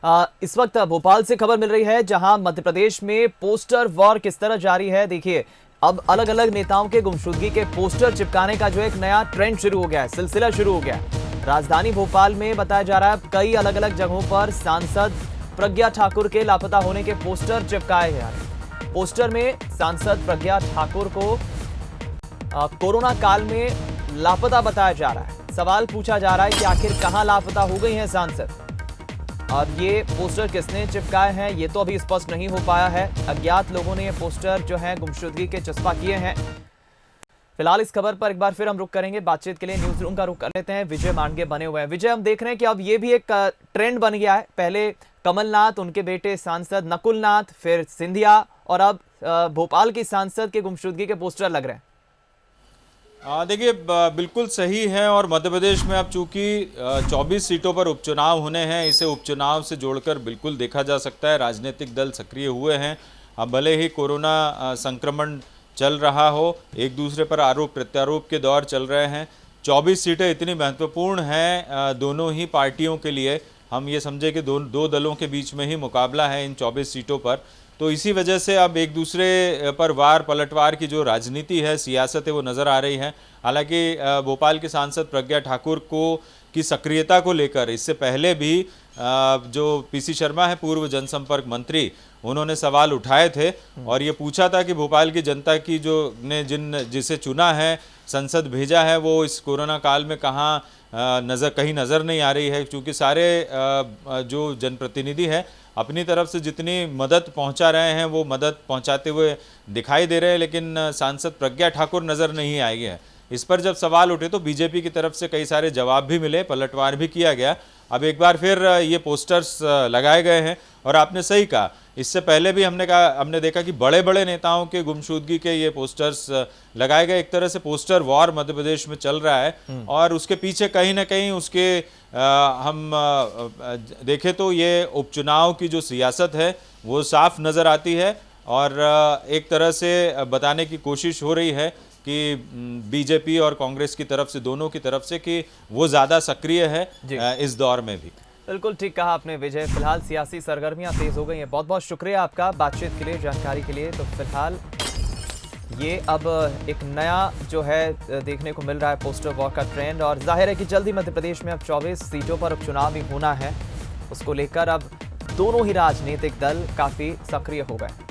इस वक्त भोपाल से खबर मिल रही है, जहां मध्य प्रदेश में पोस्टर वॉर किस तरह जारी है। देखिए, अब अलग अलग नेताओं के गुमशुदगी के पोस्टर चिपकाने का जो एक नया ट्रेंड शुरू हो गया है, सिलसिला शुरू हो गया है। राजधानी भोपाल में बताया जा रहा है कई अलग अलग जगहों पर सांसद प्रज्ञा ठाकुर के लापता होने के पोस्टर चिपकाए गए। पोस्टर में सांसद प्रज्ञा ठाकुर को कोरोना काल में लापता बताया जा रहा है। सवाल पूछा जा रहा है कि आखिर कहां लापता हो गई हैं सांसद, और ये पोस्टर किसने चिपकाए हैं ये तो अभी स्पष्ट नहीं हो पाया है। अज्ञात लोगों ने ये पोस्टर जो है गुमशुदगी के चस्पा किए हैं। फिलहाल इस खबर पर एक बार फिर हम रुक करेंगे, बातचीत के लिए न्यूज रूम का रुख कर लेते हैं। विजय मांडगे बने हुए हैं। विजय, हम देख रहे हैं कि अब ये भी एक ट्रेंड बन गया है। पहले कमलनाथ, उनके बेटे सांसद नकुलनाथ, फिर सिंधिया, और अब भोपाल की सांसद के गुमशुदगी के पोस्टर लग रहे हैं। देखिए, बिल्कुल सही है। और मध्य प्रदेश में अब चूंकि 24 सीटों पर उपचुनाव होने हैं, इसे उपचुनाव से जोड़कर बिल्कुल देखा जा सकता है। राजनीतिक दल सक्रिय हुए हैं। अब भले ही कोरोना संक्रमण चल रहा हो, एक दूसरे पर आरोप प्रत्यारोप के दौर चल रहे हैं। 24 सीटें इतनी महत्वपूर्ण हैं दोनों ही पार्टियों के लिए। हम ये समझे कि दो दलों के बीच में ही मुकाबला है इन 24 सीटों पर। तो इसी वजह से अब एक दूसरे पर वार पलटवार की जो राजनीति है, सियासत है, वो नज़र आ रही है। हालांकि भोपाल के सांसद प्रज्ञा ठाकुर की सक्रियता को लेकर इससे पहले भी जो पीसी शर्मा है, पूर्व जनसंपर्क मंत्री, उन्होंने सवाल उठाए थे और ये पूछा था कि भोपाल की जनता की जिसे चुना है, संसद भेजा है, वो इस कोरोना काल में कहीं नज़र नहीं आ रही है। क्योंकि सारे जो जनप्रतिनिधि हैं अपनी तरफ से जितनी मदद पहुंचा रहे हैं वो मदद पहुंचाते हुए दिखाई दे रहे हैं, लेकिन सांसद प्रज्ञा ठाकुर नज़र नहीं आई है। इस पर जब सवाल उठे तो बीजेपी की तरफ से कई सारे जवाब भी मिले, पलटवार भी किया गया। अब एक बार फिर ये पोस्टर्स लगाए गए हैं। और आपने सही कहा, इससे पहले भी हमने देखा कि बड़े बड़े नेताओं के गुमशुदगी के ये पोस्टर्स लगाए गए। एक तरह से पोस्टर वॉर मध्य प्रदेश में चल रहा है और उसके पीछे कहीं ना कहीं उसके हम देखें तो ये उपचुनाव की जो सियासत है वो साफ नज़र आती है। और एक तरह से बताने की कोशिश हो रही है कि बीजेपी और कांग्रेस की तरफ से, दोनों की तरफ से, कि वो ज़्यादा सक्रिय है इस दौर में भी। बिल्कुल ठीक कहा आपने विजय। फिलहाल सियासी सरगर्मियां तेज हो गई हैं। बहुत बहुत शुक्रिया आपका बातचीत के लिए, जानकारी के लिए। तो फिलहाल ये अब एक नया जो है देखने को मिल रहा है पोस्टर वॉर का ट्रेंड, और जाहिर है कि जल्दी मध्य प्रदेश में अब 24 सीटों पर उपचुनाव भी होना है। उसको लेकर अब दोनों ही राजनीतिक दल काफ़ी सक्रिय हो गए।